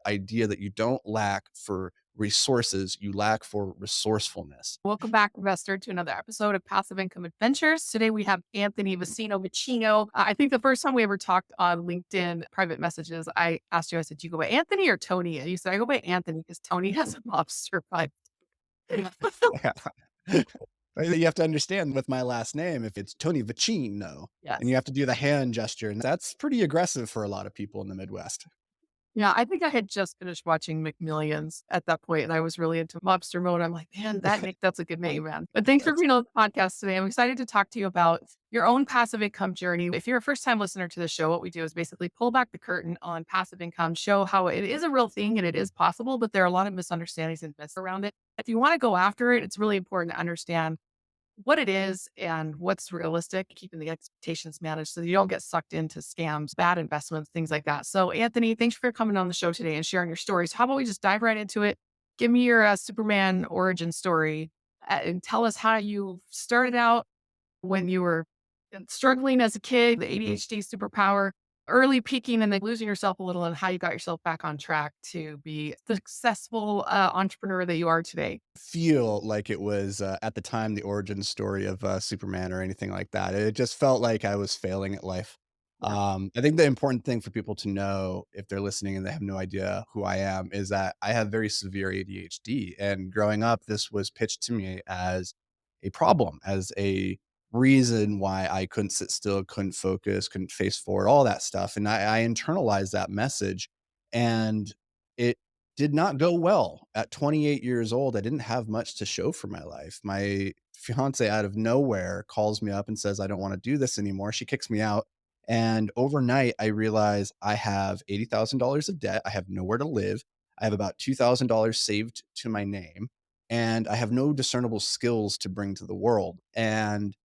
idea that you don't lack for resources, you lack for resourcefulness. Welcome back, investor, to another episode of Passive Income Adventures. Today we have Anthony Vicino. I think the first time we ever talked on LinkedIn private messages, I asked you, I said, do you go by Anthony or Tony? And you said, I go by Anthony because Tony has a mobster vibe. Yeah. You have to understand with my last name, if it's Tony Vicino, and Yes. you have to do the hand gesture, and that's pretty aggressive for a lot of people in the Midwest. Yeah, I think I had just finished watching McMillions at that point, and I was really into mobster mode. I'm like, man, that's a good name, man. But thanks for That's being on the podcast today. I'm excited to talk to you about your own passive income journey. If you're a first time listener to the show, what we do is basically pull back the curtain on passive income, show how it is a real thing and it is possible, but there are a lot of misunderstandings and myths around it. If you want to go after it, it's really important to understand what it is and what's realistic, keeping the expectations managed so you don't get sucked into scams, bad investments, things like that. So, Anthony, thanks for coming on the show today and sharing your stories. How about we just dive right into it? Give me your Superman origin story and tell us how you started out when you were struggling as a kid, the ADHD superpower, early peaking and then losing yourself a little, and how you got yourself back on track to be the successful entrepreneur that you are today. feel like it was, at the time, the origin story of, Superman or anything like that. It just felt like I was failing at life. Yeah. I think the important thing for people to know if they're listening and they have no idea who I am is that I have very severe ADHD, and growing up, this was pitched to me as a problem, as a reason why I couldn't sit still, couldn't focus, couldn't face forward, all that stuff, and I internalized that message, and it did not go well. At 28 years old, I didn't have much to show for my life. My fiance out of nowhere calls me up and says, "I don't wanna do this anymore." She kicks me out, and overnight, I realize I have $80,000 of debt, I have nowhere to live, I have about $2,000 saved to my name, and I have no discernible skills to bring to the world, and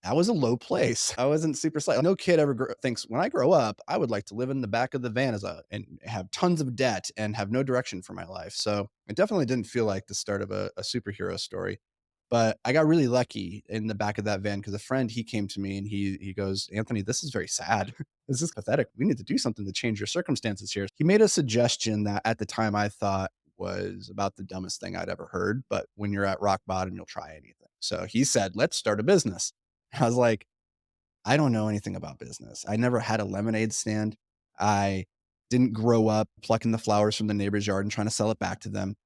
that was a low place. I wasn't super no kid ever thinks, "When I grow up, I would like to live in the back of the van as a and have tons of debt and have no direction for my life." So, it definitely didn't feel like the start of a superhero story, but I got really lucky in the back of that van because a friend, he came to me and he goes, "Anthony, this is very sad. This is pathetic. We need to do something to change your circumstances here." He made a suggestion that at the time I thought was about the dumbest thing I'd ever heard, but when you're at rock bottom, you'll try anything. So, he said, "Let's start a business." I was like, I don't know anything about business. I never had a lemonade stand. I didn't grow up plucking the flowers from the neighbor's yard and trying to sell it back to them.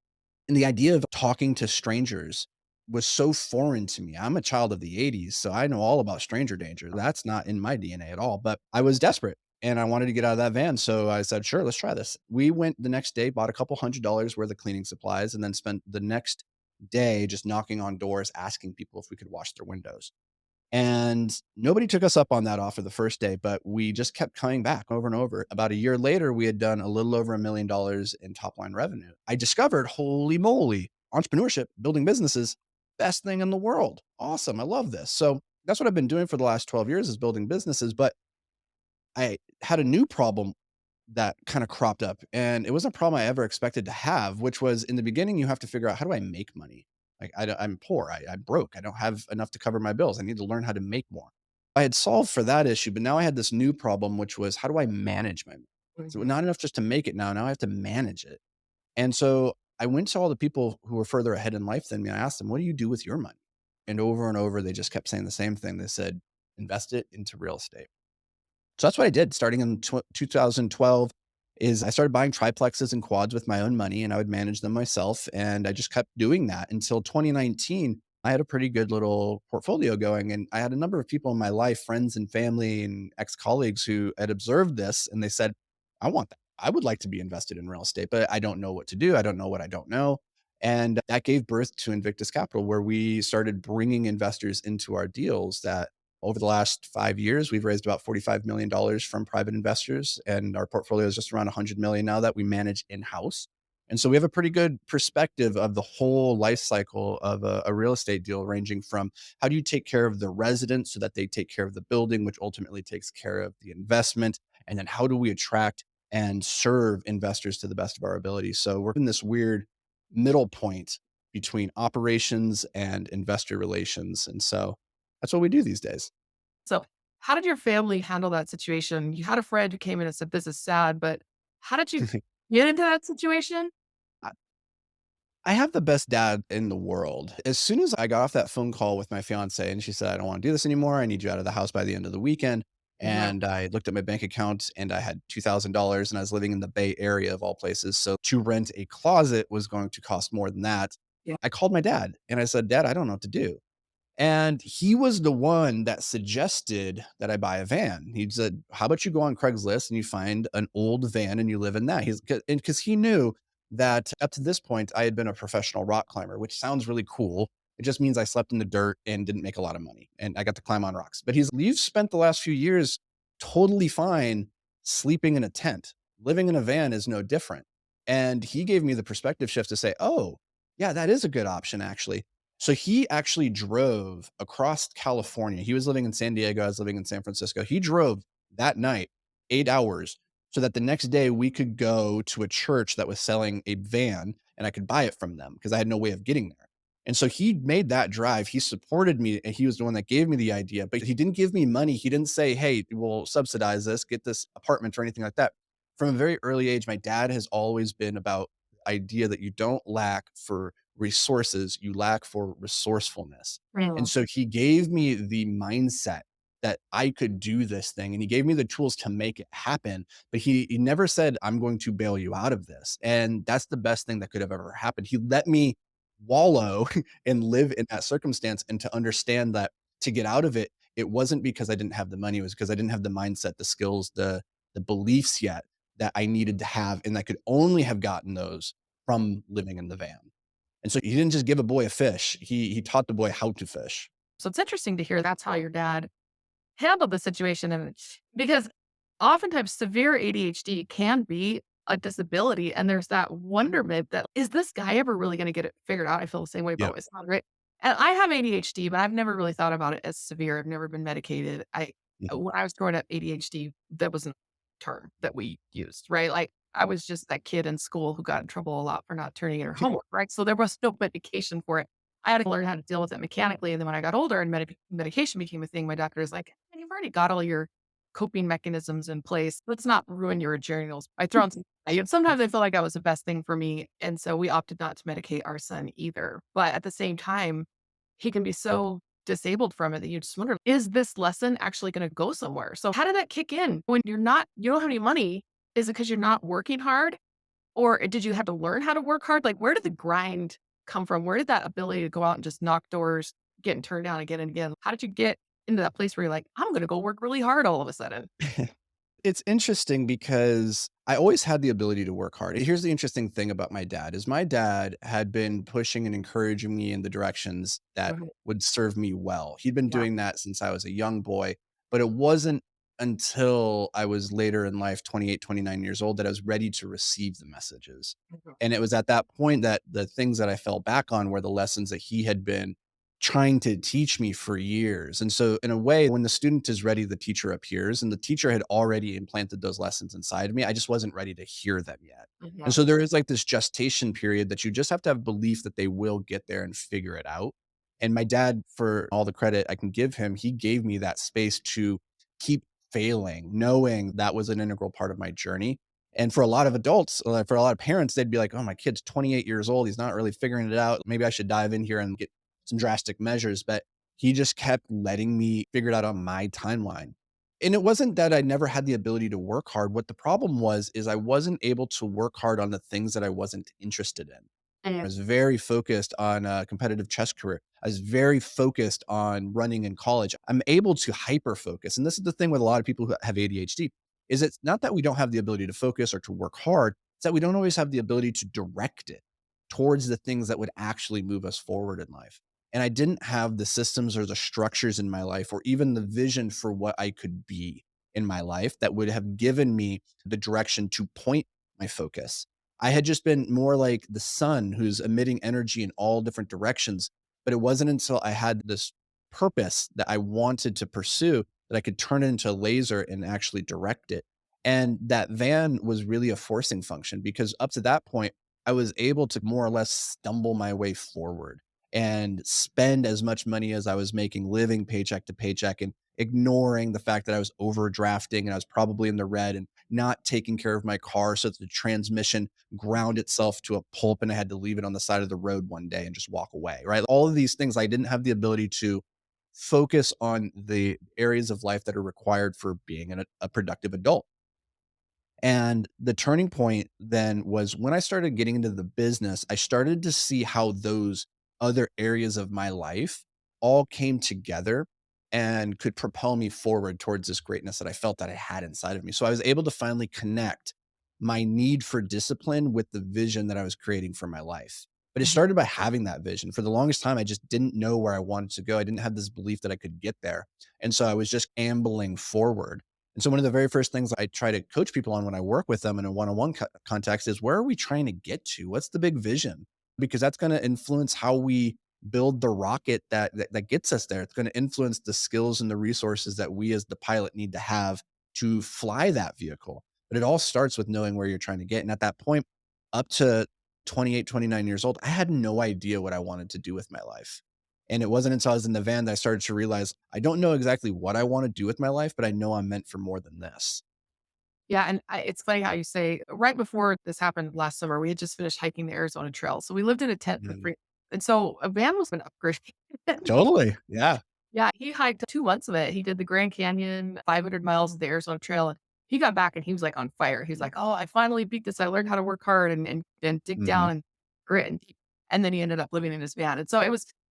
And the idea of talking to strangers was so foreign to me. I'm a child of the 80s, so I know all about stranger danger. That's not in my DNA at all. But I was desperate and I wanted to get out of that van. So I said, sure, let's try this. We went the next day, bought a couple $100 worth of cleaning supplies, and then spent the next day just knocking on doors, asking people if we could wash their windows. And nobody took us up on that offer the first day, but we just kept coming back over and over. About a year later, we had done a little over $1 million in top line revenue. I discovered, holy moly, entrepreneurship, building businesses, best thing in the world. Awesome. I love this. So that's what I've been doing for the last 12 years is building businesses. But I had a new problem that kind of cropped up, and it wasn't a problem I ever expected to have, which was in the beginning, you have to figure out how do I make money? Like I'm poor, I'm broke, I don't have enough to cover my bills. I need to learn how to make more. I had solved for that issue, but now I had this new problem, which was how do I manage my money? So Mhm. not enough just to make it now. Now I have to manage it. And so I went to all the people who were further ahead in life than me. I asked them, what do you do with your money? And over, they just kept saying the same thing. They said, invest it into real estate. So that's what I did starting in 2012 is I started buying triplexes and quads with my own money and I would manage them myself. And I just kept doing that until 2019. I had a pretty good little portfolio going. And I had a number of people in my life, friends and family and ex colleagues who had observed this. And they said, I want that. I would like to be invested in real estate, but I don't know what to do. I don't know what I don't know. And that gave birth to Invictus Capital, where we started bringing investors into our deals that over the last 5 years, we've raised about $45 million from private investors, and our portfolio is just around 100 million now that we manage in-house. And so we have a pretty good perspective of the whole life cycle of a real estate deal, ranging from how do you take care of the residents so that they take care of the building, which ultimately takes care of the investment, and then how do we attract and serve investors to the best of our ability. So we're in this weird middle point between operations and investor relations. And so that's what we do these days. So, how did your family handle that situation? You had a friend who came in and said, "This is sad," but how did you get into that situation? I I have the best dad in the world. As soon as I got off that phone call with my fiance and she said, "I don't wanna do this anymore. I need you out of the house by the end of the weekend." Mhm. And I looked at my bank account and I had $2,000 and I was living in the Bay Area of all places. So to rent a closet was going to cost more than that. Yeah. I called my dad and I said, "Dad, I don't know what to do." And he was the one that suggested that I buy a van. He said, "How about you go on Craigslist and you find an old van and you live in that?" He's and because he knew that up to this point I had been a professional rock climber, which sounds really cool. It just means I slept in the dirt and didn't make a lot of money, and I got to climb on rocks. But you've spent the last few years totally fine sleeping in a tent. Living in a van is no different. And he gave me the perspective shift to say, "Oh, yeah, that is a good option, actually." So he actually drove across California. He was living in San Diego, I was living in San Francisco. He drove that night 8 hours so that the next day we could go to a church that was selling a van and I could buy it from them because I had no way of getting there. And so he made that drive. He supported me and he was the one that gave me the idea, but he didn't give me money. He didn't say, "Hey, we'll subsidize this, get this apartment," or anything like that. From a very early age, my dad has always been about the idea that you don't lack for resources, you lack for resourcefulness. And Mm. so he gave me the mindset that I could do this thing and he gave me the tools to make it happen. But he never said, "I'm going to bail you out of this." And that's the best thing that could have ever happened. He let me wallow and live in that circumstance and to understand that to get out of it, it wasn't because I didn't have the money, it was because I didn't have the mindset, the skills, the beliefs yet that I needed to have. And I could only have gotten those from living in the van. And so he didn't just give a boy a fish, he taught the boy how to fish. So it's interesting to hear that's how your dad handled the situation, and because oftentimes severe ADHD can be a disability, and there's that wonderment that, "Is this guy ever really gonna get it figured out?" I feel the same way about Yep. my son, right? And I have ADHD, but I've never really thought about it as severe. I've never been medicated. Mhm. When I was growing up, ADHD, that wasn't a term that we used, right? Like, I was just that kid in school who got in trouble a lot for not turning in her homework, right? So there was no medication for it. I had to learn how to deal with it mechanically, and then when I got older and medication became a thing, my doctor was like, "Man, you've already got all your coping mechanisms in place. Let's not ruin your adrenals by throwing some." And sometimes I feel like that was the best thing for me, and so we opted not to medicate our son either. But at the same time, he can be so disabled from it that you just wonder, is this lesson actually gonna go somewhere? So how did that kick in when you don't have any money? Is it because 'cause you're not working hard? Or did you have to learn how to work hard? Like, where did the grind come from? Where did that ability to go out and just knock doors, getting turned down again and again? How did you get into that place where you're like, "I'm gonna go work really hard all of a sudden?" It's interesting because I always had the ability to work hard. Here's the interesting thing about my dad is my dad had been pushing and encouraging me in the directions that Mhm. would serve me well. He'd been Yeah. doing that since I was a young boy, but it wasn't until I was later in life, 28, 29 years old, that I was ready to receive the messages. Mhm. And it was at that point that the things that I fell back on were the lessons that he had been trying to teach me for years. And so, in a way, when the student is ready, the teacher appears, and the teacher had already implanted those lessons inside of me. I just wasn't ready to hear them yet. And Mhm. so, there is like this gestation period that you just have to have belief that they will get there and figure it out. And my dad, for all the credit I can give him, he gave me that space to keep failing, knowing that was an integral part of my journey. And for a lot of adults, for a lot of parents, they'd be like, "Oh, my kid's 28 years old. He's not really figuring it out. Maybe I should dive in here and get some drastic measures," but he just kept letting me figure it out on my timeline. And it wasn't that I never had the ability to work hard. What the problem was is I wasn't able to work hard on the things that I wasn't interested in. I And was very focused on a competitive chess career. I was very focused on running in college. I'm able to hyper focus. And this is the thing with a lot of people who have ADHD is it's not that we don't have the ability to focus or to work hard. It's that we don't always have the ability to direct it towards the things that would actually move us forward in life. And I didn't have the systems or the structures in my life or even the vision for what I could be in my life that would have given me the direction to point my focus. I had just been more like the sun who's emitting energy in all different directions. But it wasn't until I had this purpose that I wanted to pursue that I could turn it into a laser and actually direct it. And that van was really a forcing function because up to that point, I was able to more or less stumble my way forward and spend as much money as I was making living paycheck to paycheck. And ignoring the fact that I was overdrafting and I was probably in the red and not taking care of my car so that the transmission ground itself to a pulp and I had to leave it on the side of the road one day and just walk away, right? All of these things, I didn't have the ability to focus on the areas of life that are required for being a productive adult. And the turning point then was when I started getting into the business, I started to see how those other areas of my life all came together and could propel me forward towards this greatness that I felt that I had inside of me. So I was able to finally connect my need for discipline with the vision that I was creating for my life. But it Mhm. started by having that vision. For the longest time, I just didn't know where I wanted to go. I didn't have this belief that I could get there. And so I was just ambling forward. And so one of the very first things I try to coach people on when I work with them in a one-on-one context is, where are we trying to get to? What's the big vision? Because that's going to influence how we build the rocket that gets us there. It's going to influence the skills and the resources that we as the pilot need to have to fly that vehicle. But it all starts with knowing where you're trying to get. And at that point, up to 28, 29 years old, I had no idea what I wanted to do with my life. And it wasn't until I was in the van that I started to realize I don't know exactly what I want to do with my life, but I know I'm meant for more than this. Yeah, and it's funny how you say right before this happened last summer, we had just finished hiking the Arizona Trail, so we lived in a tent for Mhm. 3, and so a van was an upgrade. Totally. Yeah. Yeah, he hiked 2 months of it. He did the Grand Canyon, 500 miles of the Arizona Trail, and he got back and he was, like, on fire. He's like, "Oh, I finally beat this. I learned how to work hard and dig Mhm. down and grit," and then he ended up living in his van, and so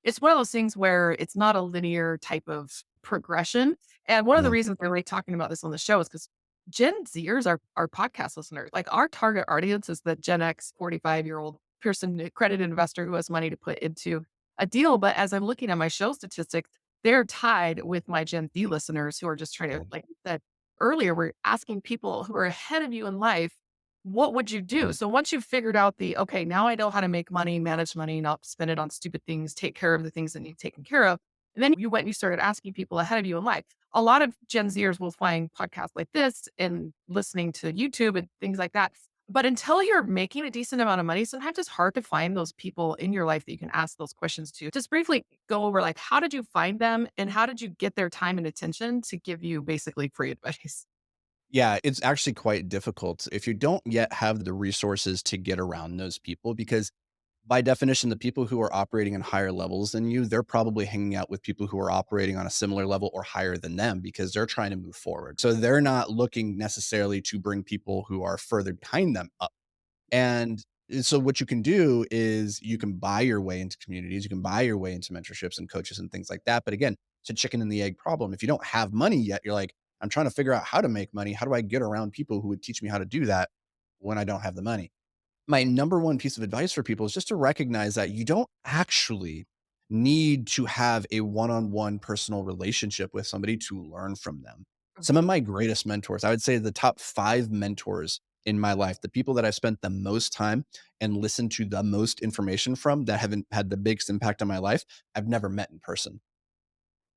it's one of those things where it's not a linear type of progression, and one of the Mhm. reasons we're really talking about this on the show is because Gen Zers are podcast listeners. Like, our target audience is the Gen X 45-year-old person, accredited investor who has money to put into a deal, but as I'm looking at my show statistics, they're tied with my Gen Z listeners who are just trying to, Cool. like you said earlier, we're asking people who are ahead of you in life, what would you do? Mhm. So once you've figured out okay, now I know how to make money, manage money, not spend it on stupid things, take care of the things that need taken care of. And then you went and you started asking people ahead of you in life. A lot of Gen Zers will find podcasts like this and listening to YouTube and things like that. But until you're making a decent amount of money, sometimes it's hard to find those people in your life that you can ask those questions to. Just briefly go over, like, how did you find them and how did you get their time and attention to give you basically free advice? Yeah, it's actually quite difficult if you don't yet have the resources to get around those people, because by definition, the people who are operating in higher levels than you, they're probably hanging out with people who are operating on a similar level or higher than them because they're trying to move forward. So they're not looking necessarily to bring people who are further behind them up. And so what you can do is you can buy your way into communities, you can buy your way into mentorships and coaches and things like that. But again, it's a chicken and the egg problem. If you don't have money yet, you're like, I'm trying to figure out how to make money. How do I get around people who would teach me how to do that when I don't have the money? My number one piece of advice for people is just to recognize that you don't actually need to have a one-on-one personal relationship with somebody to learn from them. Some of Mhm. my greatest mentors, I would say the top 5 mentors in my life, the people that I've spent the most time and listened to the most information from that haven't had the biggest impact on my life, I've never met in person.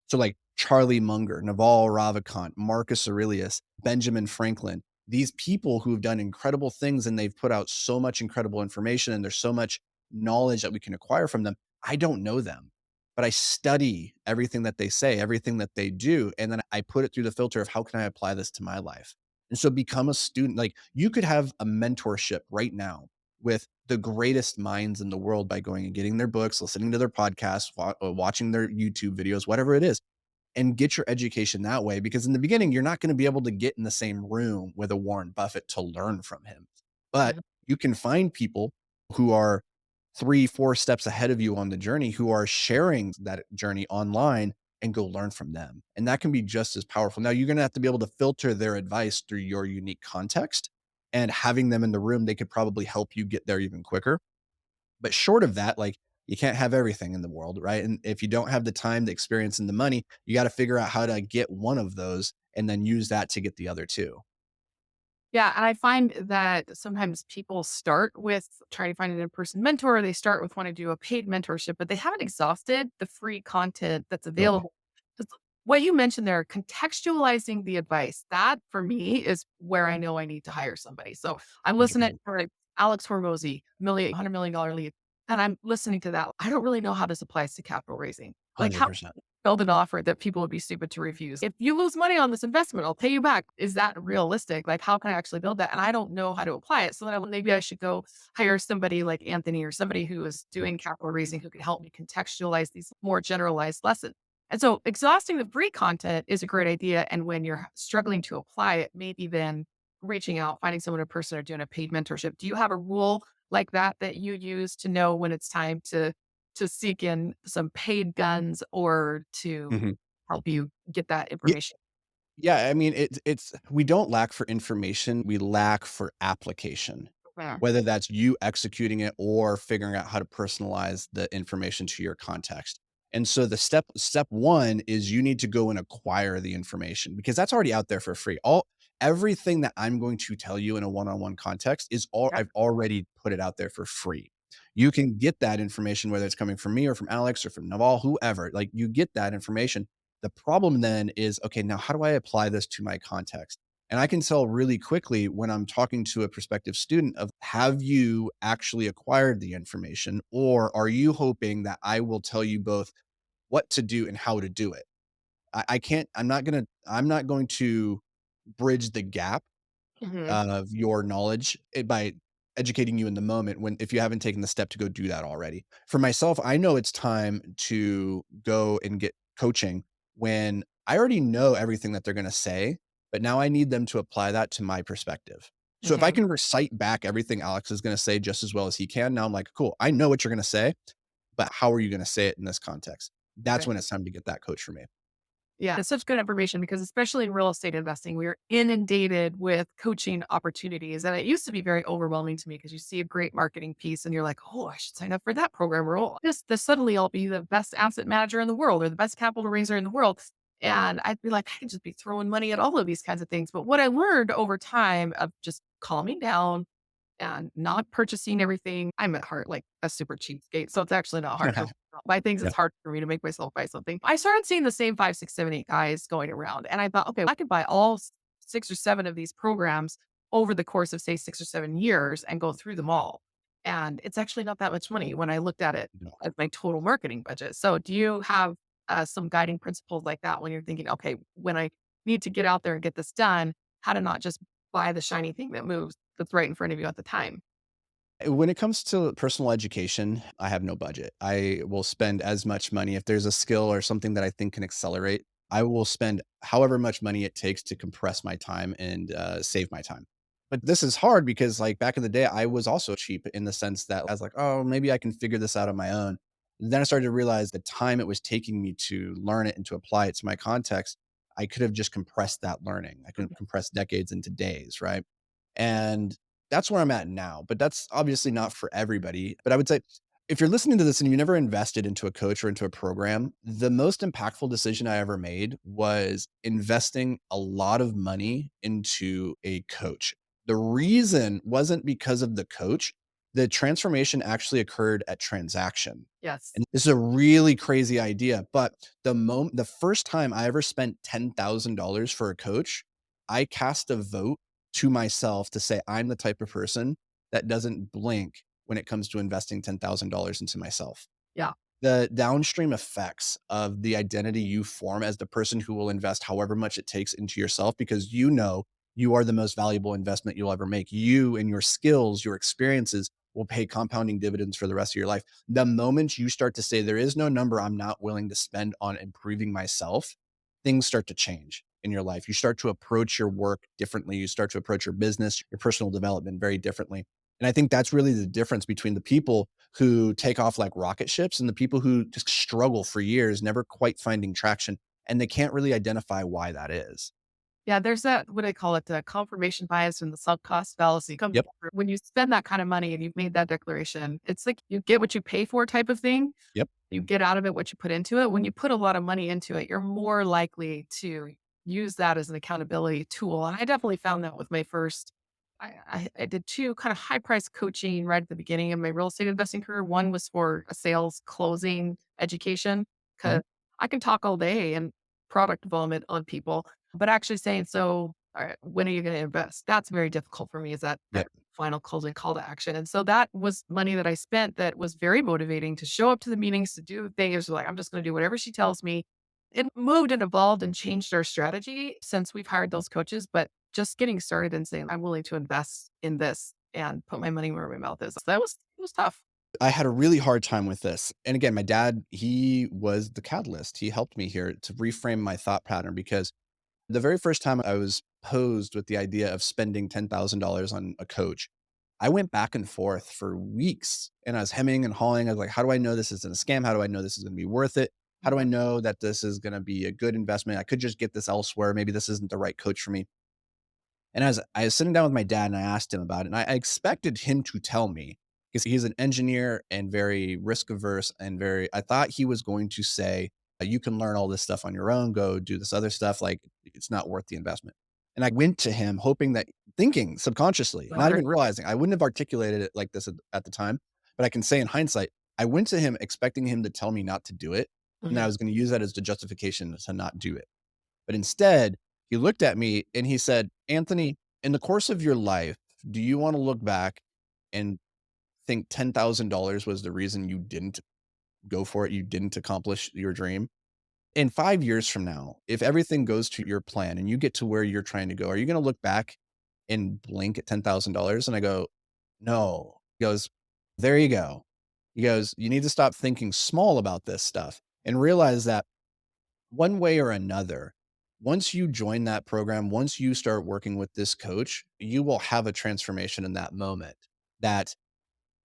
So like Charlie Munger, Naval Ravikant, Marcus Aurelius, Benjamin Franklin, these people who have done incredible things and they've put out so much incredible information and there's so much knowledge that we can acquire from them. I don't know them, but I study everything that they say, everything that they do. And then I put it through the filter of how can I apply this to my life? And so become a student. Like you could have a mentorship right now with the greatest minds in the world by going and getting their books, listening to their podcasts, watching their YouTube videos, whatever it is, and get your education that way. Because in the beginning, you're not going to be able to get in the same room with a Warren Buffett to learn from him. But Mhm. you can find people who are 3, 4 steps ahead of you on the journey who are sharing that journey online and go learn from them. And that can be just as powerful. Now, you're going to have to be able to filter their advice through your unique context. And having them in the room, they could probably help you get there even quicker. But short of that, like, you can't have everything in the world, right? And if you don't have the time, the experience, and the money, you got to figure out how to get one of those and then use that to get the other 2. Yeah, and I find that sometimes people start with trying to find an in-person mentor, they start with wanting to do a paid mentorship, but they haven't exhausted the free content that's Totally. available. Just what you mentioned there, contextualizing the advice, that for me is where I know I need to hire somebody. So I'm listening 100%. for like Alex Hormozy, $100 million lead, and I'm listening to that. I don't really know how this applies to capital raising. Like how 100%. build an offer that people would be stupid to refuse. If you lose money on this investment, I'll pay you back. Is that realistic? Like, how can I actually build that? And I don't know how to apply it. So then maybe I should go hire somebody like Anthony or somebody who is doing capital raising who can help me contextualize these more generalized lessons. And so exhausting the free content is a great idea. And when you're struggling to apply it, maybe then reaching out, finding someone in person or doing a paid mentorship. Do you have a rule like that that you use to know when it's time to seek in some paid guns or to Mhm. help you get that information? Yeah, I mean, it's we don't lack for information, we lack for application. Yeah. Whether that's you executing it or figuring out how to personalize the information to your context. And so the step 1 is you need to go and acquire the information because that's already out there for free. All Everything that I'm going to tell you in a one-on-one context is all Yep. I've already put it out there for free. You can get that information whether it's coming from me or from Alex or from Naval, whoever. Like you get that information. The problem then is, okay, now how do I apply this to my context? And I can tell really quickly when I'm talking to a prospective student of have you actually acquired the information or are you hoping that I will tell you both what to do and how to do it? I can't, I'm not going to bridge the gap Mhm. of your knowledge by educating you in the moment when if you haven't taken the step to go do that already. For myself, I know it's time to go and get coaching when I already know everything that they're going to say, but now I need them to apply that to my perspective. So if I Mhm. can recite back everything Alex is going to say just as well as he can, now I'm like, cool, I know what you're going to say, but how are you going to say it in this context? That's Okay. when it's time to get that coach for me. Yeah, it's such good information because especially in real estate investing, we are inundated with coaching opportunities. And it used to be very overwhelming to me because you see a great marketing piece and you're like, oh, I should sign up for that program. Or oh, this suddenly I'll be the best asset manager in the world or the best capital raiser in the world. And I'd be like, I could just be throwing money at all of these kinds of things. But what I learned over time of just calming down, and not purchasing everything. I'm at heart like a super cheapskate, so it's actually not hard for me to buy things. Yeah. It's hard for me to make myself buy something. I started seeing the same 5, 6, 7, 8 guys going around, and I thought, okay, I could buy all 6 or 7 of these programs over the course of say 6 or 7 years and go through them all. And it's actually not that much money when I looked at it No. as my total marketing budget. So, do you have some guiding principles like that when you're thinking, okay, when I need to get out there and get this done, how to not just buy the shiny thing that moves that's right in front of you at the time? When it comes to personal education, I have no budget. I will spend as much money if there's a skill or something that I think can accelerate. I will spend however much money it takes to compress my time and save my time. But this is hard because, like back in the day, I was also cheap in the sense that I was like, oh, maybe I can figure this out on my own. Then I started to realize the time it was taking me to learn it and to apply it to my context. I could have just compressed that learning. I could have compressed decades into days, right? And that's where I'm at now, but that's obviously not for everybody. But I would say if you're listening to this and you never invested into a coach or into a program, the most impactful decision I ever made was investing a lot of money into a coach. The reason wasn't because of the coach. The transformation actually occurred at transaction. Yes. And this is a really crazy idea, but the first time I ever spent $10,000 for a coach, I cast a vote to myself to say I'm the type of person that doesn't blink when it comes to investing $10,000 into myself. Yeah. The downstream effects of the identity you form as the person who will invest however much it takes into yourself because you know you are the most valuable investment you'll ever make. You and your skills, your experiences will pay compounding dividends for the rest of your life. The moment you start to say, there is no number I'm not willing to spend on improving myself, things start to change in your life. You start to approach your work differently. You start to approach your business, your personal development very differently. And I think that's really the difference between the people who take off like rocket ships and the people who just struggle for years, never quite finding traction. And they can't really identify why that is. Yeah, there's that, what I call it, the confirmation bias and the sunk cost fallacy comes Yep. through. When you spend that kind of money and you've made that declaration, it's like you get what you pay for type of thing. Yep. You get out of it what you put into it. When you put a lot of money into it, you're more likely to use that as an accountability tool. And I definitely found that with my first, I did two kind of high price coaching right at the beginning of my real estate investing career. One was for a sales closing education Mhm. because I can talk all day and product development on people, but actually saying, so all right, when are you going to invest? That's very difficult for me. Is that Yep. final closing call to action? And so that was money that I spent that was very motivating to show up to the meetings, to do things like, I'm just going to do whatever she tells me. it moved and evolved and changed our strategy since we've hired those coaches, but just getting started and saying, I'm willing to invest in this and put my money where my mouth is. It was tough. I had a really hard time with this. And again, my dad, he was the catalyst. He helped me here to reframe my thought pattern because the very first time I was posed with the idea of spending $10,000 on a coach, I went back and forth for weeks and I was hemming and hawing. I was like, how do I know this isn't a scam? How do I know this is going to be worth it? How do I Mhm. know that this is going to be a good investment? I could just get this elsewhere. Maybe this isn't the right coach for me. And as I was sitting down with my dad and I asked him about it, and I expected him to tell me because he's an engineer and very risk averse and very, I thought he was going to say, you can learn all this stuff on your own, go do this other stuff. Like it's not worth the investment. And I went to him hoping that, thinking subconsciously, not Daughter. even realizing I wouldn't have articulated it like this at the time, but I can say in hindsight, I went to him expecting him to tell me not to do it. And I Mhm. was going to use that as the justification to not do it. But instead, he looked at me and he said, Anthony, in the course of your life, do you want to look back and think $10,000 was the reason you didn't go for it? You didn't accomplish your dream? In 5 years from now, if everything goes to your plan and you get to where you're trying to go, are you going to look back and blink at $10,000? And I go, no. He goes, there you go. He goes, you need to stop thinking small about this stuff and realize that one way or another, once you join that program, once you start working with this coach, you will have a transformation in that moment that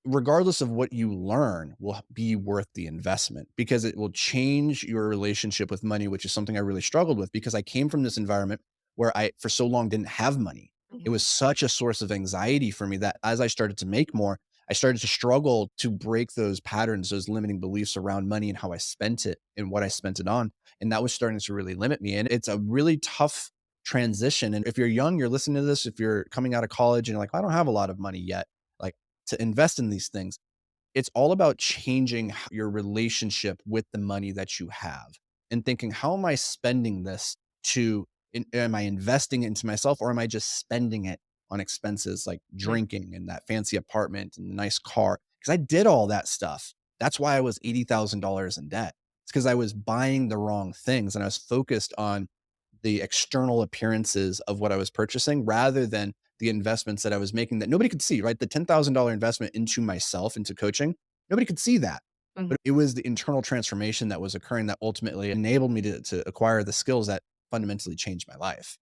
regardless of what you learn will be worth the investment because it will change your relationship with money, which is something I really struggled with because I came from this environment where I, for so long, didn't have money. It Mhm. was such a source of anxiety for me that as I started to make more, I started to struggle to break those patterns, those limiting beliefs around money and how I spent it and what I spent it on. And that was starting to really limit me. And it's a really tough transition. And if you're young, you're listening to this, if you're coming out of college and you're like, I don't have a lot of money yet, like to invest in these things, it's all about changing your relationship with the money that you have and thinking, how am I spending this to, am I investing it into myself or am I just spending it on expenses like Mhm. drinking and that fancy apartment and the nice car? Because I did all that stuff. That's why I was $80,000 in debt. It's because I was buying the wrong things and I was focused on the external appearances of what I was purchasing rather than the investments that I was making that nobody could see, right? The $10,000 investment into myself, into coaching, nobody could see that. Mhm. But it was the internal transformation that was occurring that ultimately enabled me to acquire the skills that fundamentally changed my life.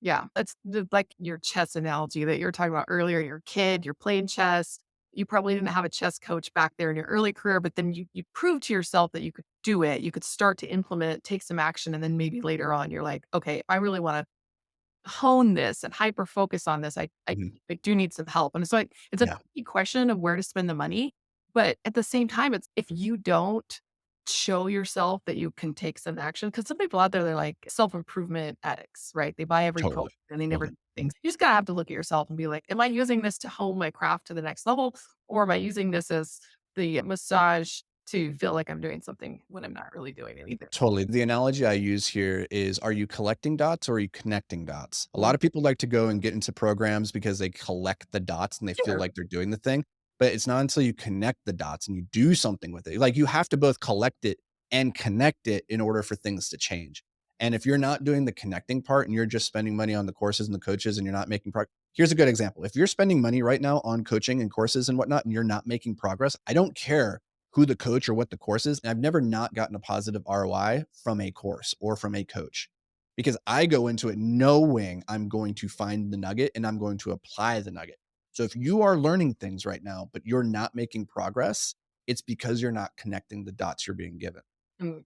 Yeah, that's like your chess analogy that you were talking about earlier. You're a kid, you're playing chess. You probably didn't have a chess coach back there in your early career, but then you proved to yourself that you could do it. You could start to implement it, take some action, and then maybe later on you're like, okay, if I really want to hone this and hyper focus on this, Mhm. I do need some help. And it's like it's a Yeah, tricky question of where to spend the money, but at the same time, it's if you don't show yourself that you can take some action, because some people out there they're like self-improvement addicts, right? They buy every totally. product and they never Totally. do things. You just gotta have to look at yourself and be like, am I using this to hone my craft to the next level? Or am I using this as the massage to feel like I'm doing something when I'm not really doing anything? Totally. The analogy I use here is, are you collecting dots or are you connecting dots? A lot Mhm. of people like to go and get into programs because they collect the dots and they feel Sure. like they're doing the thing. But it's not until you connect the dots and you do something with it. Like you have to both collect it and connect it in order for things to change. And if you're not doing the connecting part and you're just spending money on the courses and the coaches and you're not making progress, here's a good example. If you're spending money right now on coaching and courses and whatnot, and you're not making progress, I don't care who the coach or what the course is. And I've never not gotten a positive ROI from a course or from a coach because I go into it knowing I'm going to find the nugget and I'm going to apply the nugget. So if you are learning things right now, but you're not making progress, it's because you're not connecting the dots you're being given.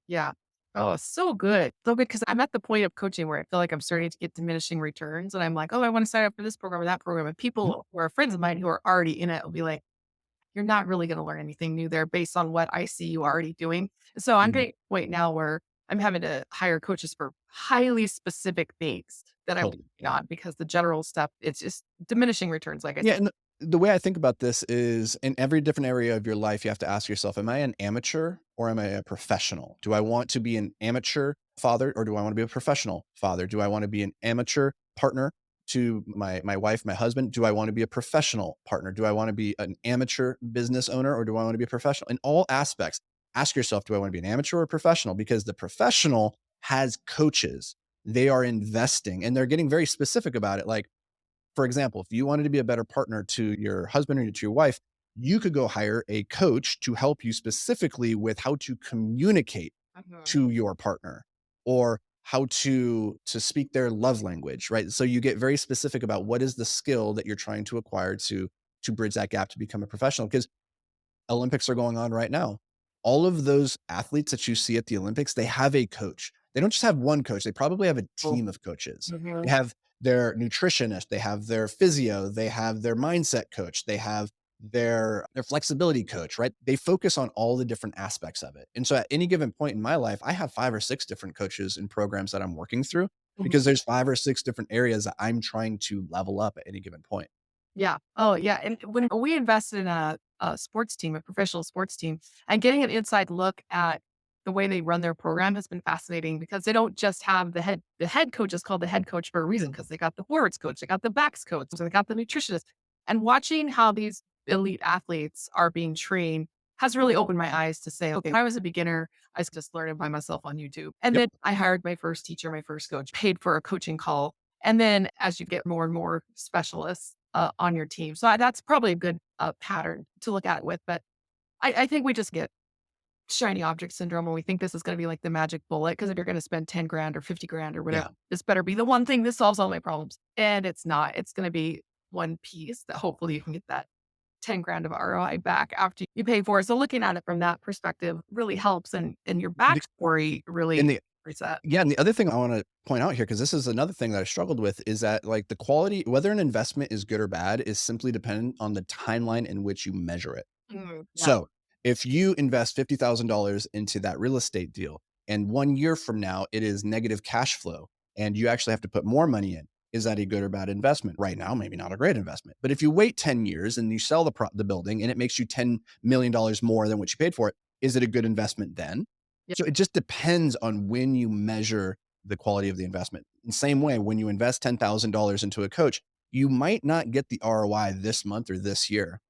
Yeah. Oh, so good. So good because I'm at the point of coaching where I feel like I'm starting to get diminishing returns. And I'm like, oh, I want to sign up for this program or that program. And Mhm. people who are friends of mine who are already in it will be like, you're not really going to learn anything new there based on what I see you already doing. So I'm Mhm. getting to a point now where I'm having to hire coaches for highly specific things that I'm Totally. working on because the general stuff, it's just diminishing returns, like I Yeah, said. and the way I think about this is in every different area of your life, you have to ask yourself, am I an amateur or am I a professional? Do I want to be an amateur father or do I want to be a professional father? Do I want to be an amateur partner to my wife, my husband? Do I want to be a professional partner? Do I want to be an amateur business owner or do I want to be a professional? In all aspects, ask yourself, do I want to be an amateur or a professional? Because the professional has coaches. They are investing and they're getting very specific about it. Like, for example, if you wanted to be a better partner to your husband or to your wife, you could go hire a coach to help you specifically with how to communicate Mhm. to your partner or how to speak their love language, right? So you get very specific about what is the skill that you're trying to acquire to bridge that gap to become a professional. Because Olympics are going on right now. All of those athletes that you see at the Olympics, they have a coach. They don't just have one coach, they probably have a Cool. team of coaches. They Mhm. have their nutritionist, they have their physio, they have their mindset coach, they have their flexibility coach, right? They focus on all the different aspects of it. And so at any given point in my life, I have 5 or 6 different coaches and programs that I'm working through Mhm. because there's 5 or 6 different areas that I'm trying to level up at any given point. Yeah. Oh, yeah. And when we invested in a sports team, a professional sports team, and getting an inside look at the way they run their program has been fascinating because they don't just have the head coach is called the head coach for a reason because they got the forwards coach, they got the backs coach, they got the nutritionist. And watching how these elite athletes are being trained has really opened my eyes to say, okay, when I was a beginner, I was just learning by myself on YouTube. And Yep. then I hired my first teacher, my first coach, paid for a coaching call, and then as you get more and more specialists on your team. So that's probably a good pattern to look at with. But I think we just get shiny object syndrome when we think this is going to be like the magic bullet. Because if you're going to spend 10 grand or 50 grand or whatever, Yeah. this better be the one thing that solves all my problems. And it's not. It's going to be one piece that hopefully you can get that 10 grand of ROI back after you pay for it. So looking at it from that perspective really helps. And your The backstory and really the reset. Yeah, and the other thing I wanna point out here, because this is another thing that I struggled with, is that, like, the quality whether an investment is good or bad is simply dependent on the timeline in which you measure it. Yeah. So, if you invest $50,000 into that real estate deal, and 1 year from now, it is negative cash flow, and you actually have to put more money in, is that a good or bad investment? Right now, maybe not a great investment. But if you wait 10 years and you sell the building and it makes you $10 million more than what you paid for it, is it a good investment then? Yeah. So it just depends on when you measure the quality of the investment. In the same way, when you invest $10,000 into a coach, you might not get the ROI this month or this year,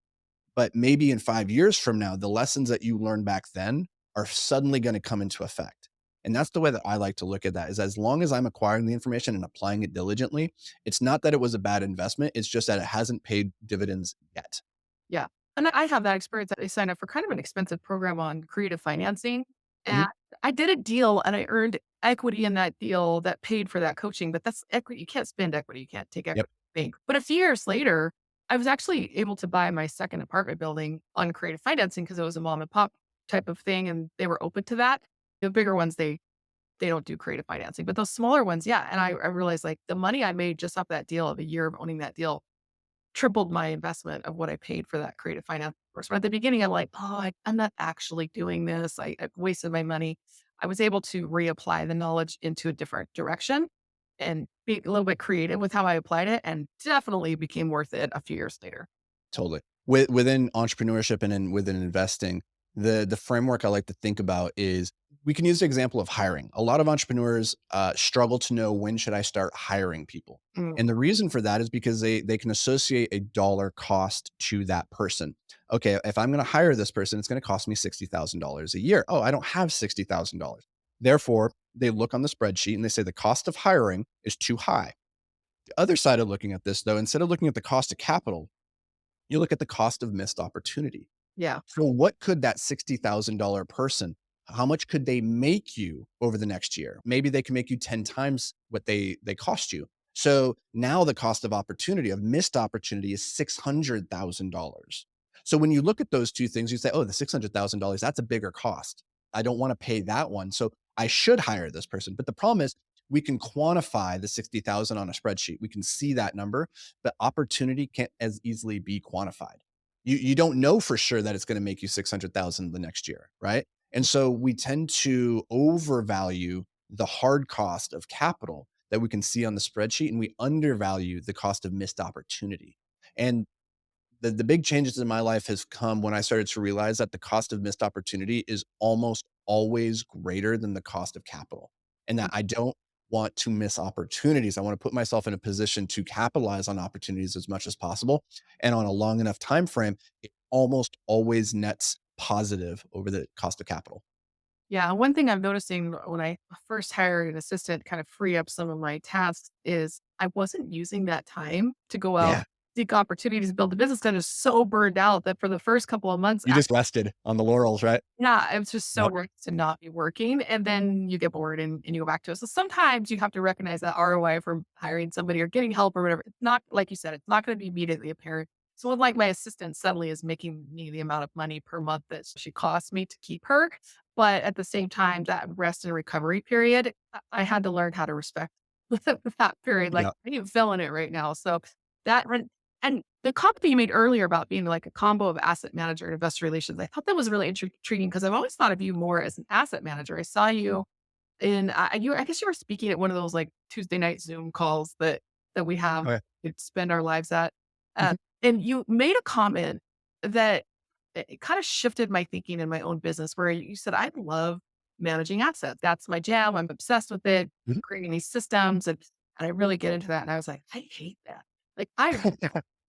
but maybe in 5 years from now, the lessons that you learned back then are suddenly gonna come into effect. And that's the way that I like to look at that, is as long as I'm acquiring the information and applying it diligently, it's not that it was a bad investment, it's just that it hasn't paid dividends yet. Yeah. And I have that experience. I signed up for kind of an expensive program on creative financing. Mhm. And I did a deal and I earned equity in that deal that paid for that coaching. But that's equity. You can't spend equity. You can't take Yep, equity to the bank. But a few years later, I was actually able to buy my second apartment building on creative financing because it was a mom and pop type of thing. And they were open to that. The bigger ones, they don't do creative financing, but those smaller ones, yeah. And I realized like the money I made just off that deal of a year of owning that deal tripled my investment of what I paid for that creative finance course. But at the beginning, I'm like, oh, I'm not actually doing this. I wasted my money. I was able to reapply the knowledge into a different direction and be a little bit creative with how I applied it and definitely became worth it a few years later. totally. Within entrepreneurship and within investing, the framework I like to think about is we can use the example of hiring. A lot of entrepreneurs struggle to know when should I start hiring people, Mm, and the reason for that is because they can associate a dollar cost to that person. Okay, if I'm going to hire this person, it's going to cost me $60,000 a year. Oh, I don't have $60,000. Therefore, they look on the spreadsheet and they say the cost of hiring is too high. The other side of looking at this, though, instead of looking at the cost of capital, you look at the cost of missed opportunity. yeah. So what could that $60,000 person, how much could they make you over the next year? Maybe they can make you 10 times what they cost you. So now the cost of opportunity, of missed opportunity, is $600,000. So when you look at those two things, you say, oh, the $600,000, that's a bigger cost. I don't want to pay that one. So I should hire this person. But the problem is we can quantify the 60,000 on a spreadsheet. We can see that number, but opportunity can't as easily be quantified. You don't know for sure that it's going to make you 600,000 the next year, right? And so we tend to overvalue the hard cost of capital that we can see on the spreadsheet, and we undervalue the cost of missed opportunity. And the big changes in my life has come when I started to realize that the cost of missed opportunity is almost always greater than the cost of capital, and that I don't want to miss opportunities. I want to put myself in a position to capitalize on opportunities as much as possible, and on a long enough time frame, it almost always nets positive over the cost of capital. Yeah, one thing I'm noticing when I first hired an assistant, kind of free up some of my tasks, is I wasn't using that time to go out, Yeah. seek opportunities, build the business. I was so burned out that for the first couple of months, You just rested on the laurels, right? yeah, I was just so Yep. worked to not be working. And then you get bored and you go back to it. So sometimes you have to recognize that ROI from hiring somebody or getting help or whatever. It's not, like you said, it's not going to be immediately apparent. So when like my assistant suddenly is making me the amount of money per month that she costs me to keep her. But at the same time, that rest and recovery period, I had to learn how to respect that period. Like Yeah. I ain't feeling it right now. So that and the comment that you made earlier about being like a combo of asset manager and investor relations, I thought that was really intriguing because I've always thought of you more as an asset manager. I saw you in, I guess you were speaking at one of those like Tuesday night Zoom calls that we have Okay. to spend our lives at. Mhm. And you made a comment that it kind of shifted my thinking in my own business where you said, I love managing assets. That's my jam. I'm obsessed with it, Mhm. creating these systems. And I really get into that. And I was like, I hate that. Like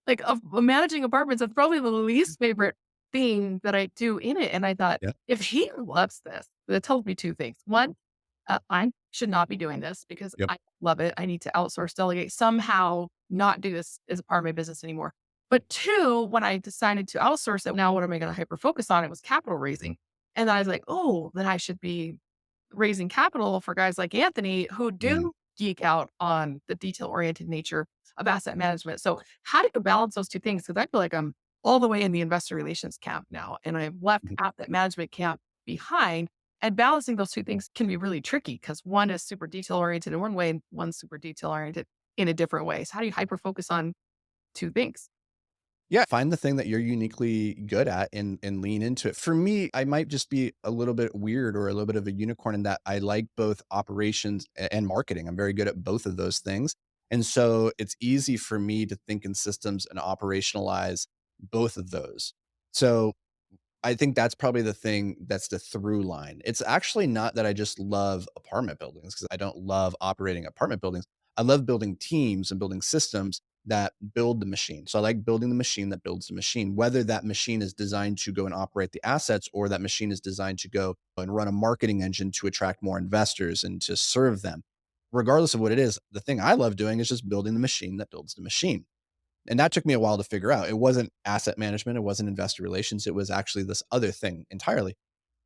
like, of managing apartments, that's probably the least favorite thing that I do in it, and I thought, Yeah. if he loves this, that tells me 2 things. 1, I should not be doing this because Yep. I love it. I need to outsource, delegate, somehow not do this as a part of my business anymore. But 2, when I decided to outsource it, now what am I gonna hyper focus on? It was capital raising. And I was like, "Oh, then I should be raising capital for guys like Anthony who Mm. do geek out on the detail oriented nature of asset management." So, how do you balance those 2 things? Because I feel like I'm all the way in the investor relations camp now, and I've left Mhm. asset management camp behind. And balancing those 2 things can be really tricky because one is super detail oriented in one way, and one's super detail oriented in a different way. So, how do you hyper focus on 2 things? Yeah, find the thing that you're uniquely good at and lean into it. For me, I might just be a little bit weird or a little bit of a unicorn in that I like both operations and marketing. I'm very good at both of those things. And so it's easy for me to think in systems and operationalize both of those. So I think that's probably the thing that's the through line. It's actually not that I just love apartment buildings because I don't love operating apartment buildings. I love building teams and building systems that build the machine. So I like building the machine that builds the machine, whether that machine is designed to go and operate the assets or that machine is designed to go and run a marketing engine to attract more investors and to serve them. Regardless of what it is, the thing I love doing is just building the machine that builds the machine. And that took me a while to figure out. It wasn't asset management, it wasn't investor relations, it was actually this other thing entirely.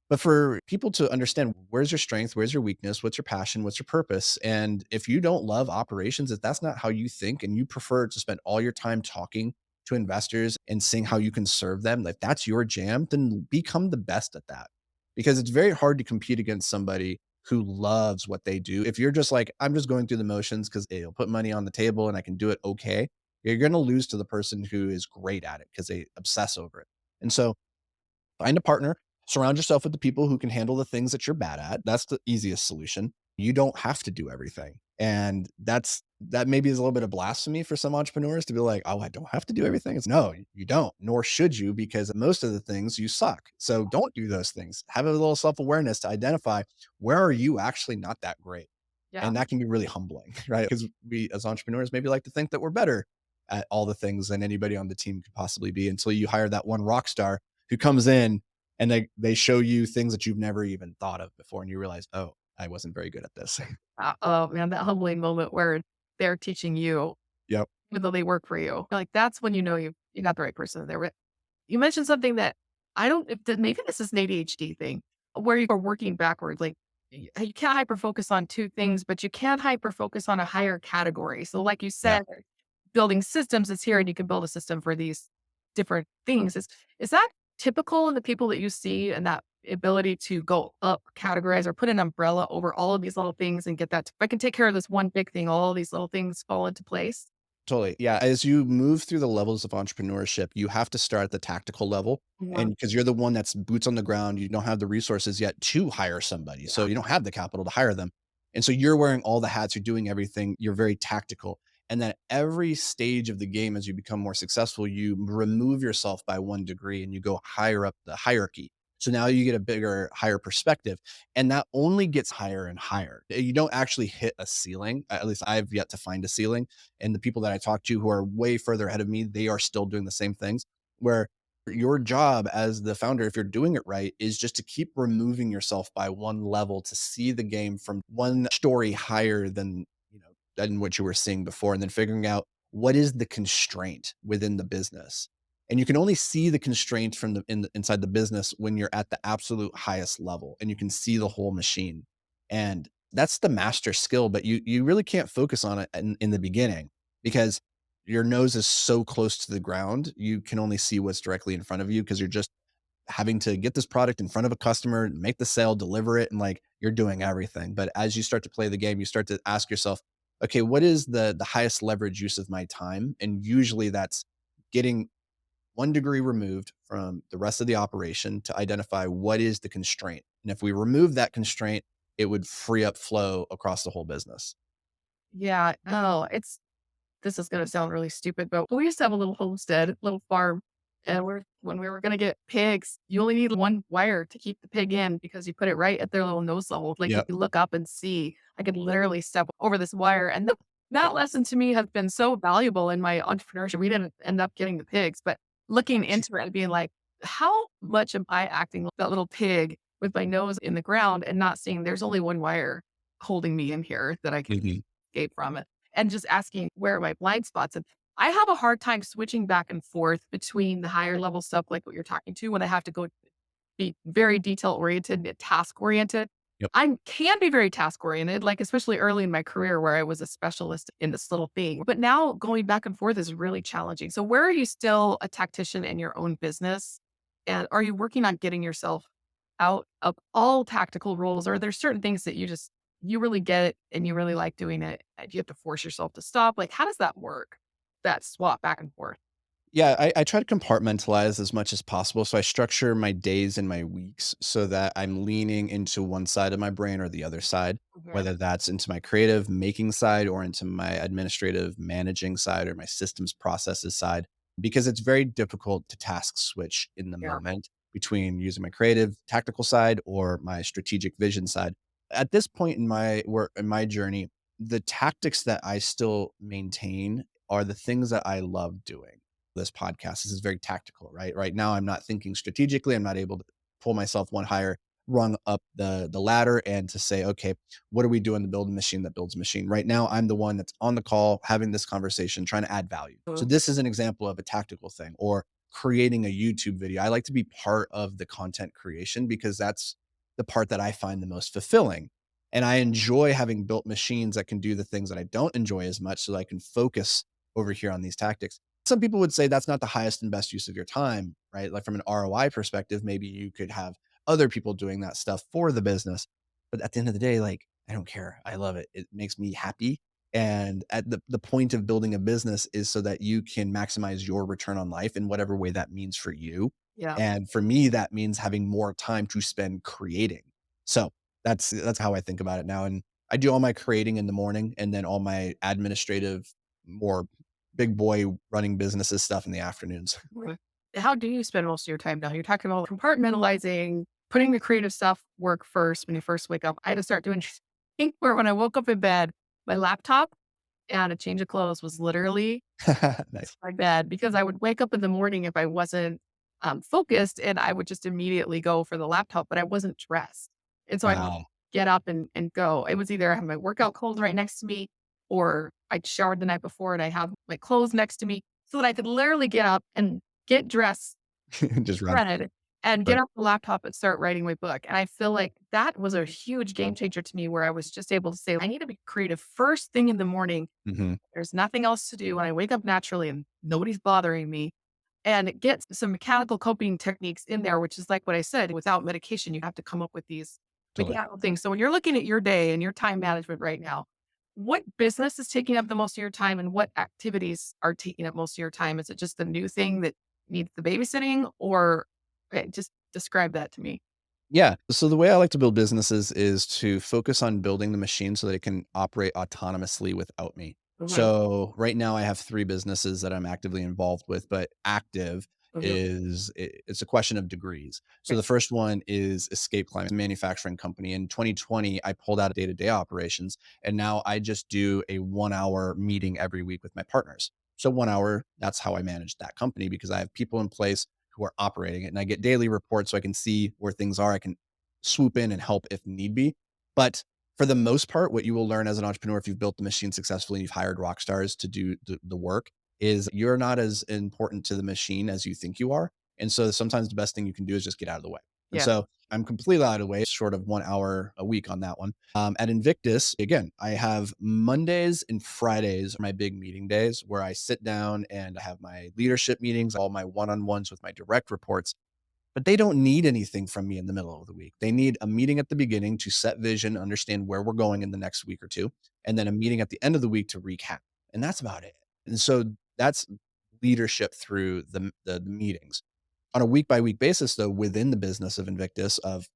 But for people to understand where's your strength, where's your weakness, what's your passion, what's your purpose, and if you don't love operations, if that's not how you think and you prefer to spend all your time talking to investors and seeing how you can serve them, like that's your jam, then become the best at that. Because it's very hard to compete against somebody who loves what they do. If you're just like, I'm just going through the motions because it'll put money on the table and I can do it okay, you're going to lose to the person who is great at it because they obsess over it. And so find a partner, surround yourself with the people who can handle the things that you're bad at. That's the easiest solution. You don't have to do everything. And that maybe is a little bit of blasphemy for some entrepreneurs to be like, oh, I don't have to do everything. It's no, you don't, nor should you, because most of the things you suck. So don't do those things. Have a little self awareness to identify where are you actually not that great. Yeah. And that can be really humbling, right? Because we as entrepreneurs maybe like to think that we're better at all the things than anybody on the team could possibly be until you hire that one rock star who comes in and they show you things that you've never even thought of before, and you realize, oh, I wasn't very good at this. Oh, man, that humbling moment where they're teaching you, Yep. even though they work for you. Like, that's when you know you got the right person there. But you mentioned something that I don't if th maybe this is an ADHD thing, where you are working backwards, like, you can't hyper focus on 2 things, but you can hyper focus on a higher category. So like you Yeah. said, building systems is here, and you can build a system for these different things. Is that typical in the people that you see and that ability to go up, categorize, or put an umbrella over all of these little things and get that if I can take care of this one big thing, all these little things fall into place? Totally. Yeah. As you move through the levels of entrepreneurship, you have to start at the tactical level. Yeah. And because you're the one that's boots on the ground, you don't have the resources yet to hire somebody. So Yeah. you don't have the capital to hire them. And so you're wearing all the hats, you're doing everything, you're very tactical. And then every stage of the game, as you become more successful, you remove yourself by one degree and you go higher up the hierarchy. So now you get a bigger, higher perspective. And that only gets higher and higher. You don't actually hit a ceiling. At least I've yet to find a ceiling, and the people that I talk to who are way further ahead of me, they are still doing the same things where Your job as the founder, if you're doing it right, is just to keep removing yourself by one level to see the game from one story higher than, than what you were seeing before, and then figuring out what is the constraint within the business. And you can only see the constraint from inside the business when you're at the absolute highest level and you can see the whole machine. And that's the master skill, but you really can't focus on it in the beginning because your nose is so close to the ground, you can only see what's directly in front of you because you're just having to get this product in front of a customer, make the sale, deliver it, and like you're doing everything. But as you start to play the game, you start to ask yourself, okay, what is the highest leverage use of my time? And usually that's getting 1 degree removed from the rest of the operation to identify what is the constraint. And if we remove that constraint, it would free up flow across the whole business. Yeah. Oh, this is gonna sound really stupid, but we used to have a little homestead, little farm, and when we were gonna get pigs, you only need one wire to keep the pig in because you put it right at their little nose level. Like you Yep. can look up and see. I could literally step over this wire. And that lesson to me has been so valuable in my entrepreneurship. We didn't end up getting the pigs, but looking into it and being like, how much am I acting like that little pig with my nose in the ground and not seeing there's only one wire holding me in here that I can Mhm. escape from it, and just asking where are my blind spots. And I have a hard time switching back and forth between the higher level stuff, like what you're talking to, when I have to go be very detail oriented and task oriented. Yep. I can be very task oriented, like especially early in my career where I was a specialist in this little thing. But now going back and forth is really challenging. So where are you still a tactician in your own business? And are you working on getting yourself out of all tactical roles? Or are there certain things that you really get it and you really like doing it? And you have to force yourself to stop. Like, how does that work? That swap back and forth. Yeah, I try to compartmentalize as much as possible. So I structure my days and my weeks so that I'm leaning into one side of my brain or the other side, Mhm. whether that's into my creative making side or into my administrative managing side or my systems processes side, because it's very difficult to task switch in the Yeah. moment between using my creative tactical side or my strategic vision side. At this point in my work in my journey, the tactics that I still maintain are the things that I love doing. This podcast. This is very tactical, right? Right now, I'm not thinking strategically. I'm not able to pull myself one higher rung up the ladder and to say, okay, what are we doing to build a machine that builds a machine? Right now, I'm the one that's on the call, having this conversation, trying to add value. So Mhm. this is an example of a tactical thing, or creating a YouTube video. I like to be part of the content creation because that's the part that I find the most fulfilling. And I enjoy having built machines that can do the things that I don't enjoy as much so that I can focus over here on these tactics. Some people would say that's not the highest and best use of your time, right? Like from an ROI perspective, maybe you could have other people doing that stuff for the business. But at the end of the day, like I don't care. I love it. It makes me happy. And at the point of building a business is so that you can maximize your return on life in whatever way that means for you. Yeah. And for me, that means having more time to spend creating. So that's how I think about it now. And I do all my creating in the morning and then all my administrative, more big boy running businesses stuff in the afternoons. Right. How do you spend most of your time now? You're talking about compartmentalizing, putting the creative stuff work first when you first wake up. I had to start doing where when I woke up in bed, my laptop and a change of clothes was literally Nice. my bed because I would wake up in the morning if I wasn't focused and I would just immediately go for the laptop, but I wasn't dressed. And so I'd Wow. get up and go. It was either I have my workout clothes right next to me or I'd showered the night before and I have my clothes next to me so that I could literally get up and get dressed, Just run. shredded, and get Right. off the laptop and start writing my book. And I feel like that was a huge game changer to me where I was just able to say, I need to be creative first thing in the morning. Mhm. There's nothing else to do when I wake up naturally and nobody's bothering me. And get some mechanical coping techniques in there, which is like what I said, without medication, you have to come up with these Totally. mechanical things. So when you're looking at your day and your time management right now, what business is taking up the most of your time and what activities are taking up most of your time? Is it just the new thing that needs the babysitting or just describe that to me? Yeah. So the way I like to build businesses is to focus on building the machine so that it can operate autonomously without me. Mhm, So right now I have 3 businesses that I'm actively involved with, but active mhm, is it's a question of degrees. So okay, the first one is Escape Climate, a manufacturing company. In 2020, I pulled out of day-to-day operations and now I just do a 1-hour meeting every week with my partners. So 1 hour, that's how I manage that company because I have people in place who are operating it. And I get daily reports so I can see where things are. I can swoop in and help if need be. But for the most part, what you will learn as an entrepreneur, if you've built the machine successfully and you've hired rock stars to do the work, is you're not as important to the machine as you think you are. And so sometimes the best thing you can do is just get out of the way. And Yeah. so I'm completely out of the way, short of 1 hour a week on that one. At Invictus, again, I have Mondays and Fridays are my big meeting days where I sit down and I have my leadership meetings, all my one on ones with my direct reports. But they don't need anything from me in the middle of the week. They need a meeting at the beginning to set vision, understand where we're going in the next week or two, and then a meeting at the end of the week to recap. And that's about it. And so that's leadership through the meetings. On a week by week basis, though, within the business of Invictus, of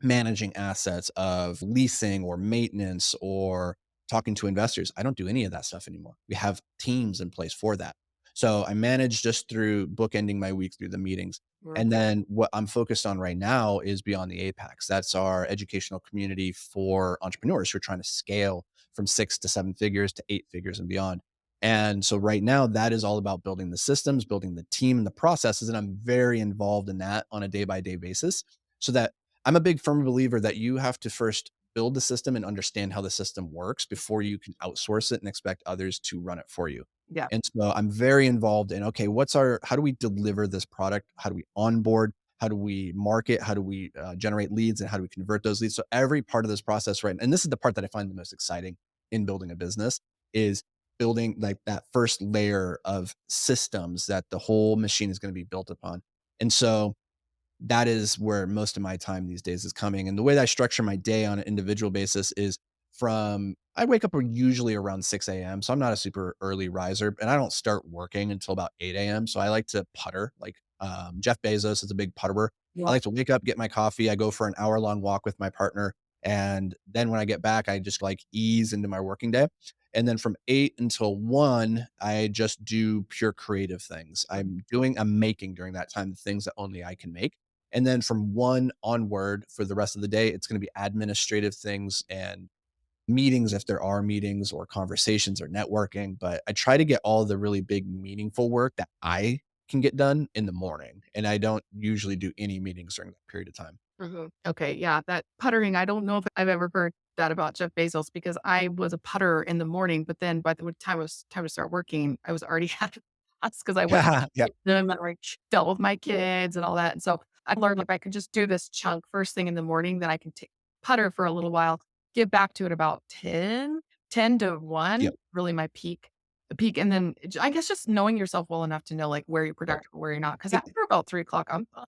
managing assets, of leasing or maintenance or talking to investors. I don't do any of that stuff anymore. We have teams in place for that. So I manage just through bookending my week through the meetings. And Mhm. then what I'm focused on right now is Beyond the Apex. That's our educational community for entrepreneurs who are trying to scale from 6 to 7 figures to 8 figures and beyond. And so right now, that is all about building the systems, building the team and the processes. And I'm very involved in that on a day by day basis so that I'm a big firm believer that you have to first build the system and understand how the system works before you can outsource it and expect others to run it for you. Yeah. And so I'm very involved in, okay, how do we deliver this product? How do we onboard? How do we market? How do we generate leads and how do we convert those leads? So every part of this process, right? And this is the part that I find the most exciting in building a business is building like that first layer of systems that the whole machine is going to be built upon. And so that is where most of my time these days is coming. And the way that I structure my day on an individual basis is I wake up usually around 6 a.m. So I'm not a super early riser and I don't start working until about 8 a.m. So I like to putter like Jeff Bezos is a big putterer. I Yeah. like to wake up, get my coffee. I go for an hour-long walk with my partner. And then when I get back, I just like ease into my working day. And then from 8 until 1, I just do pure creative things. I'm making during that time the things that only I can make. And then from 1 onward for the rest of the day, it's gonna be administrative things and meetings if there are meetings or conversations or networking. But I try to get all the really big, meaningful work that I can get done in the morning. And I don't usually do any meetings during that period of time. Mhm. Okay, yeah, that puttering, I don't know if I've ever heard that about Jeff Bezos because I was a putterer in the morning, but then by the time it was time to start working, I was already had class because I went Yeah. them and like dealt with my kids and all that. And so I learned if I could just do this chunk first thing in the morning, then I can take putter for a little while, get back to it about 10 to 1, Yep. really my peak. And then I guess just knowing yourself well enough to know like where you're productive, where you're not. Cause It after about 3 o'clock, I'm done.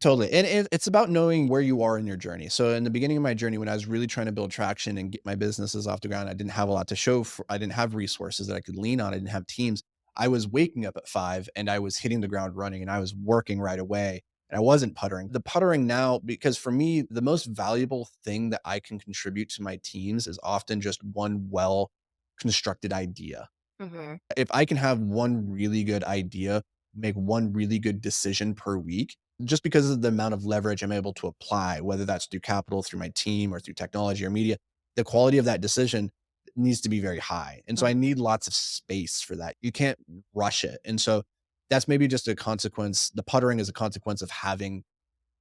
Totally. And it's about knowing where you are in your journey. So in the beginning of my journey, when I was really trying to build traction and get my businesses off the ground, I didn't have a lot to show for, I didn't have resources that I could lean on. I didn't have teams. I was waking up at 5 and I was hitting the ground running and I was working right away and I wasn't puttering. The puttering now, because for me, the most valuable thing that I can contribute to my teams is often just one well constructed idea. Mhm. If I can have one really good idea, make one really good decision per week, just because of the amount of leverage I'm able to apply, whether that's through capital, through my team, or through technology or media, the quality of that decision needs to be very high. And so I need lots of space for that. You can't rush it. And so that's maybe just a consequence. The puttering is a consequence of having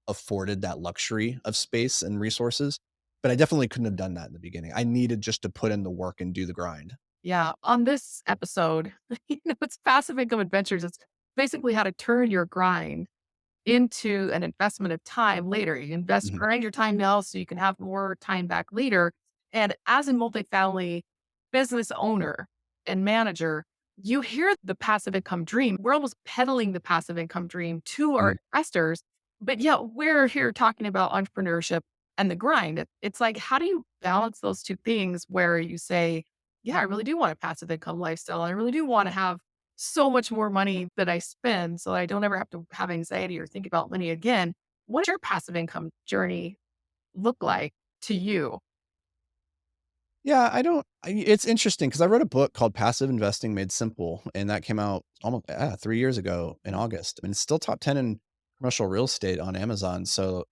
afforded that luxury of space and resources. But I definitely couldn't have done that in the beginning. I needed just to put in the work and do the grind. Yeah. On this episode, it's passive income adventures. It's basically how to turn your grind into an investment of time later. You Mhm. grind your time now so you can have more time back later. And as a multifamily business owner and manager, you hear the passive income dream. We're almost peddling the passive income dream to our Mhm. investors, but yet we're here talking about entrepreneurship and the grind. It's like, how do you balance those two things where you say, yeah, I really do want a passive income lifestyle. I really do want to have so much more money that I spend so I don't ever have to have anxiety or think about money again. What's your passive income journey look like to you? Yeah, I don't it's interesting because I wrote a book called Passive Investing Made Simple, and that came out almost 3 years ago in August. And it's still top 10 in commercial real estate on Amazon. So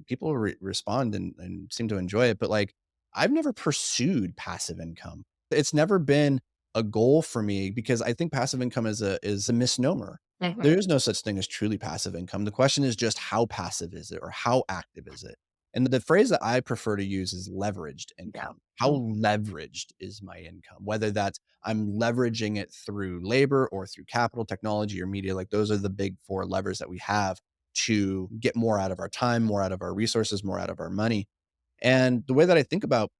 people respond and seem to enjoy it. But like, I've never pursued passive income. It's never been a goal for me because I think passive income is a misnomer. Mhm. There is no such thing as truly passive income. The question is just how passive is it or how active is it? And the phrase that I prefer to use is leveraged Yeah. income. How leveraged is my income? Whether that's I'm leveraging it through labor or through capital, technology, or media, like those are the big four levers that we have to get more out of our time, more out of our resources, more out of our money. And the way that I think about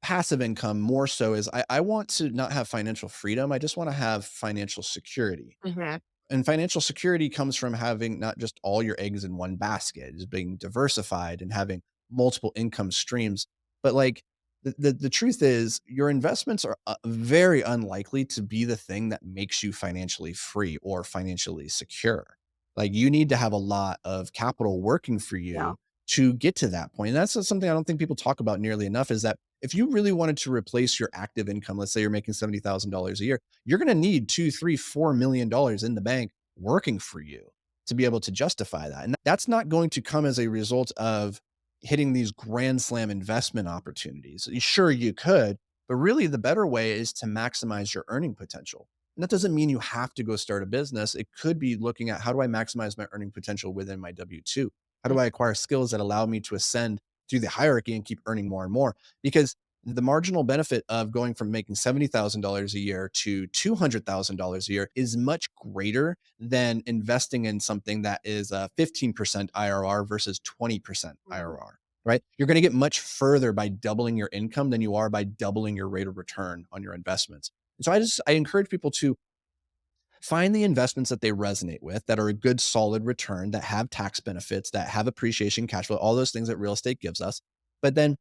passive income more so is I want to not have financial freedom. I just want to have financial security. Mhm. And financial security comes from having not just all your eggs in one basket, is being diversified and having multiple income streams. But like the truth is, your investments are very unlikely to be the thing that makes you financially free or financially secure. Like you need to have a lot of capital working for Yeah. you to get to that point. And that's something I don't think people talk about nearly enough is that if you really wanted to replace your active income, let's say you're making $70,000 a year, you're going to need two, three, $4 million in the bank working for you to be able to justify that. And that's not going to come as a result of hitting these grand slam investment opportunities. Sure, you could, but really the better way is to maximize your earning potential. And that doesn't mean you have to go start a business. It could be looking at how do I maximize my earning potential within my W 2? How do I acquire skills that allow me to ascend through the hierarchy and keep earning more and more? Because the marginal benefit of going from making $70,000 a year to $200,000 a year is much greater than investing in something that is a 15% IRR versus 20% Mhm. IRR, right? You're going to get much further by doubling your income than you are by doubling your rate of return on your investments. And so I encourage people to find the investments that they resonate with, that are a good solid return, that have tax benefits, that have appreciation, cash flow, all those things that real estate gives us. But then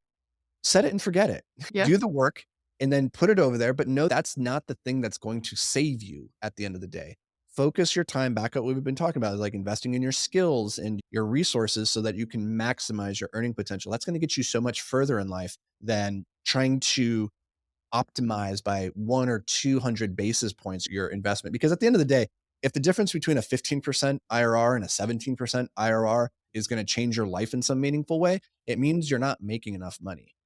set it and forget it. Yeah. Do the work and then put it over there, but no, that's not the thing that's going to save you at the end of the day. Focus your time back at what we've been talking about, like investing in your skills and your resources so that you can maximize your earning potential. That's going to get you so much further in life than trying to optimize by 1 or 200 basis points your investment. Because at the end of the day, if the difference between a 15% IRR and a 17% IRR is going to change your life in some meaningful way, it means you're not making enough money.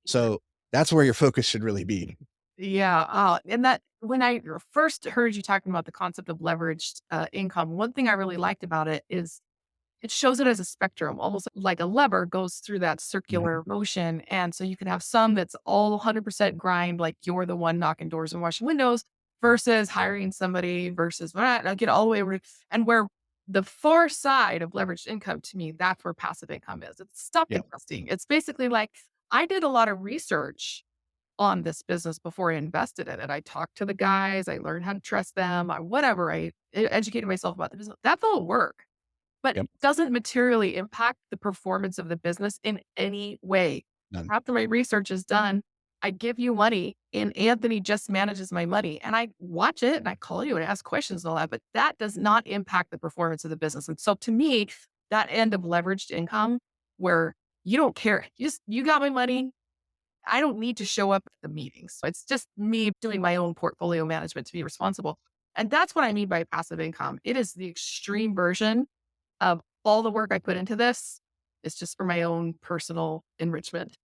Yeah. So that's where your focus should really be. Yeah, and that when I first heard you talking about the concept of leveraged income, one thing I really liked about it is it shows it as a spectrum, almost like a lever goes through that Mhm. circular motion. And so you can have some that's all 100% grind, like you're the one knocking doors and washing windows, versus hiring somebody versus I get all the way over. And where the far side of leveraged income to me, that's where passive income is. It's stock Yeah. investing. It's basically like I did a lot of research on this business before I invested in it. I talked to the guys, I learned how to trust them, I whatever, educated myself about the business. That's all work, but it Yep. doesn't materially impact the performance of the business in any way. None. After my research is done, I give you money and Anthony just manages my money and I watch it and I call you and ask questions and all that, but that does not impact the performance of the business. And so to me, that end of leveraged income where you don't care, you got my money, I don't need to show up at the meetings. So it's just me doing my own portfolio management to be responsible. And that's what I mean by passive income. It is the extreme version of all the work I put into this. It's just for my own personal enrichment.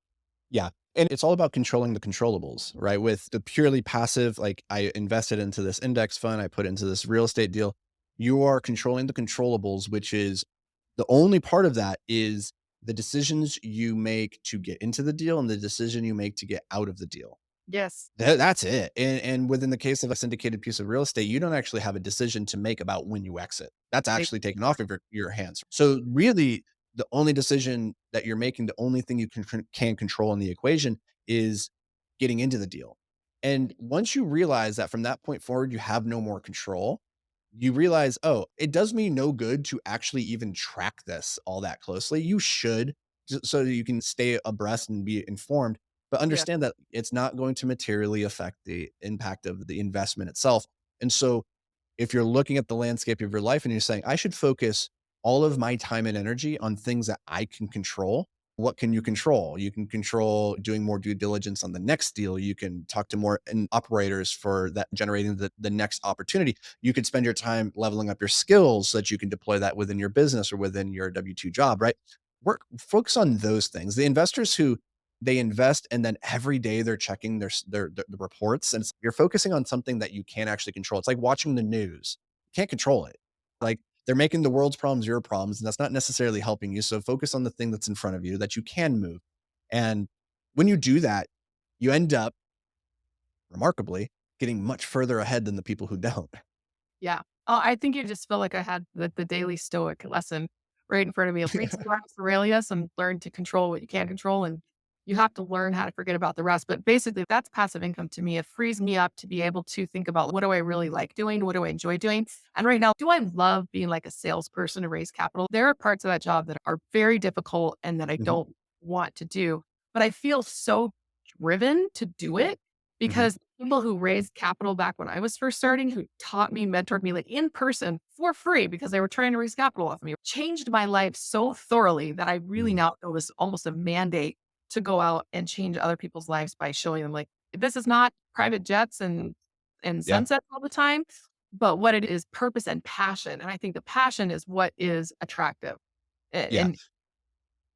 Yeah. And it's all about controlling the controllables, right? With the purely passive, like I invested into this index fund, I put into this real estate deal. You are controlling the controllables, which is the only part of that is the decisions you make to get into the deal and the decision you make to get out of the deal. Yes. That's it. And within the case of a syndicated piece of real estate, you don't actually have a decision to make about when you exit. That's Like, actually taken off of your hands. So really, the only decision that you're making, the only thing you can control in the equation is getting into the deal. And once you realize that from that point forward, you have no more control, you realize, oh, it does me no good to actually even track this all that closely. You should, so that you can stay abreast and be informed, but yeah. understand that it's not going to materially affect the impact of the investment itself. And so if you're looking at the landscape of your life and you're saying, I should focus all of my time and energy on things that I can control. What can you control? You can control doing more due diligence on the next deal. You can talk to more operators for that, generating the next opportunity. You could spend your time leveling up your skills so that you can deploy that within your business or within your W 2 job, right? Focus on those things. The investors who they invest and then every day they're checking their the reports and you're focusing on something that you can't actually control. It's like watching the news. You can't control it. Like, they're making the world's problems your problems, and that's not necessarily helping you. So focus on the thing that's in front of you that you can move. And when you do that, you end up remarkably getting much further ahead than the people who don't. Yeah. Oh, I think you just feel like I had the daily stoic lesson right in front of me. Read some Marcus Aurelius and learn to control what you can't control. And you have to learn how to forget about the rest. But basically, that's passive income to me. It frees me up to be able to think about what do I really like doing? What do I enjoy doing? And right now, do I love being like a salesperson to raise capital? There are parts of that job that are very difficult and that I Mhm, don't want to do, but I feel so driven to do it mhm. because people who raised capital back when I was first starting, who taught me, mentored me like in person for free because they were trying to raise capital off me, changed my life so thoroughly that I really Mm. now it was almost a mandate to go out and change other people's lives by showing them like this is not private jets and Yeah, sunsets all the time, but what it is purpose and passion. And I think the passion is what is attractive yeah. and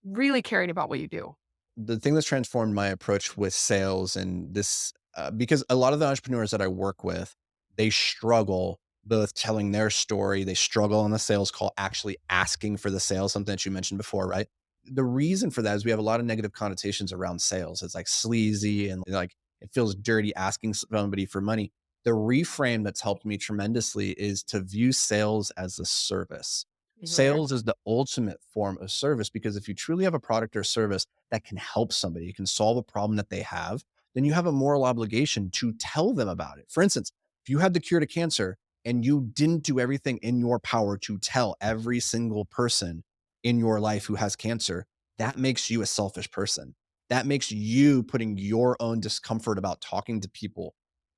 really caring about what you do. The thing that's transformed my approach with sales and this, because a lot of the entrepreneurs that I work with, they struggle both telling their story, they struggle on the sales call, actually asking for the sale, something that you mentioned before, right? The reason for that is we have a lot of negative connotations around sales. It's like sleazy and like it feels dirty asking somebody for money. The reframe that's helped me tremendously is to view sales as a service. Mhm. Sales is the ultimate form of service because if you truly have a product or service that can help somebody, you can solve a problem that they have, then you have a moral obligation to tell them about it. For instance, if you had the cure to cancer and you didn't do everything in your power to tell every single person in your life who has cancer, that makes you a selfish person. That makes you putting your own discomfort about talking to people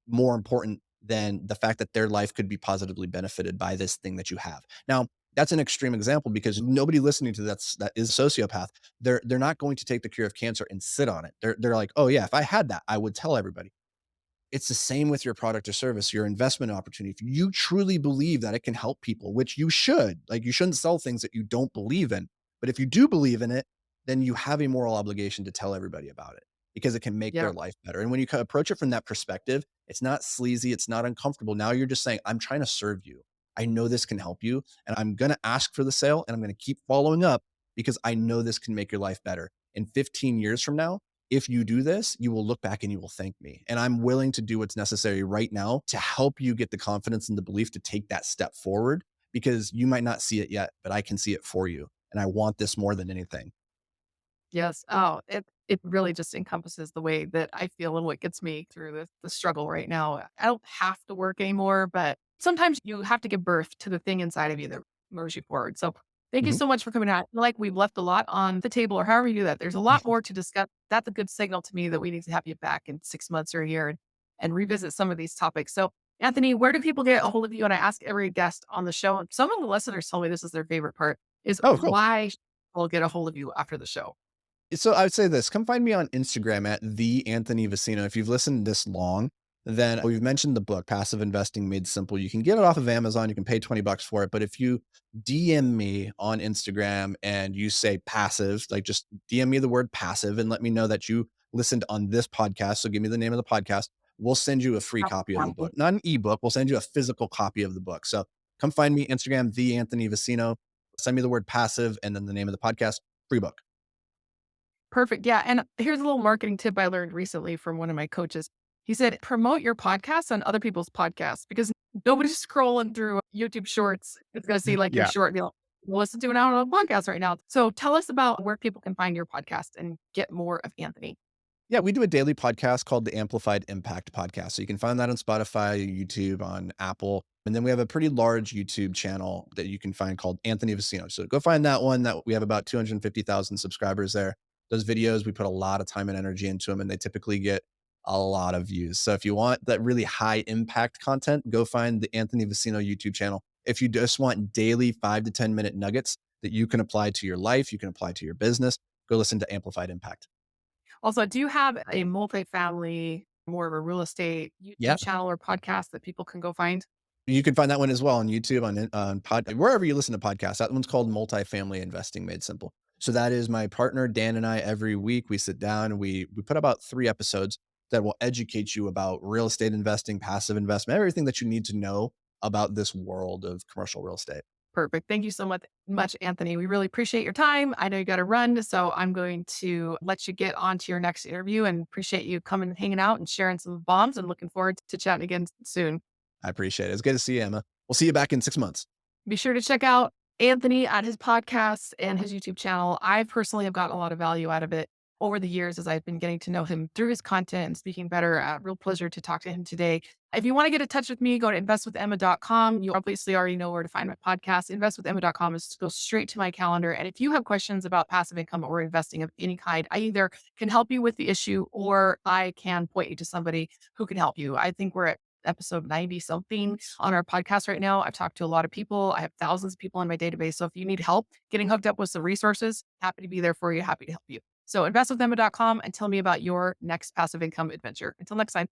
more important than the fact that their life could be positively benefited by this thing that you have. Now, that's an extreme example because nobody listening to that is a sociopath. They're not going to take the cure of cancer and sit on it. They're like, oh yeah, if I had that, I would tell everybody. It's the same with your product or service, your investment opportunity. If you truly believe that it can help people, which you should, like you shouldn't sell things that you don't believe in. But if you do believe in it, then you have a moral obligation to tell everybody about it because it can make Yeah. their life better. And when you approach it from that perspective, it's not sleazy, it's not uncomfortable. Now you're just saying, I'm trying to serve you. I know this can help you, and I'm going to ask for the sale and I'm going to keep following up because I know this can make your life better. In 15 years from now, if you do this, you will look back and you will thank me. And I'm willing to do what's necessary right now to help you get the confidence and the belief to take that step forward because you might not see it yet, but I can see it for you. And I want this more than anything. Yes. Oh, it really just encompasses the way that I feel and what gets me through the struggle right now. I don't have to work anymore, but sometimes you have to give birth to the thing inside of you that moves you forward. So thank you Mhm. so much for coming out. I feel like we've left a lot on the table or however you do that. There's a lot more to discuss. That's a good signal to me that we need to have you back in 6 months or a year and revisit some of these topics. So Anthony, where do people get a hold of you? And I ask every guest on the show, and some of the listeners tell me this is their favorite part, is Oh, cool. why people get a hold of you after the show. So I would say this, come find me on Instagram at the Anthony Vecino. If you've listened this long, then we've mentioned the book, Passive Investing Made Simple. You can get it off of Amazon. You can pay 20 bucks for it. But if you DM me on Instagram and you say passive, like just DM me the word passive and let me know that you listened on this podcast. So give me the name of the podcast. We'll send you a free copy of the book, not an ebook. We'll send you a physical copy of the book. So come find me, Instagram, the Anthony Vecino. Send me the word passive and then the name of the podcast, free book. Perfect. Yeah. And here's a little marketing tip I learned recently from one of my coaches. He said, promote your podcast on other people's podcasts because nobody's scrolling through YouTube shorts. It's going to see like your Yeah. short and be like, listen to it out on a podcast right now. So tell us about where people can find your podcast and get more of Anthony. Yeah, we do a daily podcast called the Amplified Impact Podcast. So you can find that on Spotify, YouTube, on Apple. And then we have a pretty large YouTube channel that you can find called Anthony Vecino. So go find that one. That we have about 250,000 subscribers there. Those videos, we put a lot of time and energy into them, and they typically get a lot of views. So if you want that really high impact content, go find the Anthony Vecino YouTube channel. If you just want daily 5 to 10 minute nuggets that you can apply to your life, you can apply to your business, go listen to Amplified Impact. Also, do you have a multifamily, more of a real estate Yeah. YouTube channel or podcast that people can go find? You can find that one as well on YouTube, on wherever you listen to podcasts. That one's called Multifamily Investing Made Simple. So that is my partner Dan and I. Every week we sit down and we put about 3 episodes that will educate you about real estate investing, passive investment, everything that you need to know about this world of commercial real estate. Perfect. Thank you so much, Anthony. We really appreciate your time. I know you got to run, so I'm going to let you get on to your next interview and appreciate you coming and hanging out and sharing some bombs and looking forward to chatting again soon. I appreciate it. It's good to see you, Emma. We'll see you back in 6 months. Be sure to check out Anthony at his podcast and his YouTube channel. I personally have gotten a lot of value out of it over the years as I've been getting to know him through his content and speaking better. Real pleasure to talk to him today. If you want to get in touch with me, go to investwithemma.com. You obviously already know where to find my podcast. Investwithemma.com is to go straight to my calendar. And if you have questions about passive income or investing of any kind, I either can help you with the issue or I can point you to somebody who can help you. I think we're at episode 90 something on our podcast right now. I've talked to a lot of people. I have thousands of people in my database. So if you need help getting hooked up with some resources, happy to be there for you. Happy to help you. So investwithemma.com and tell me about your next passive income adventure. Until next time.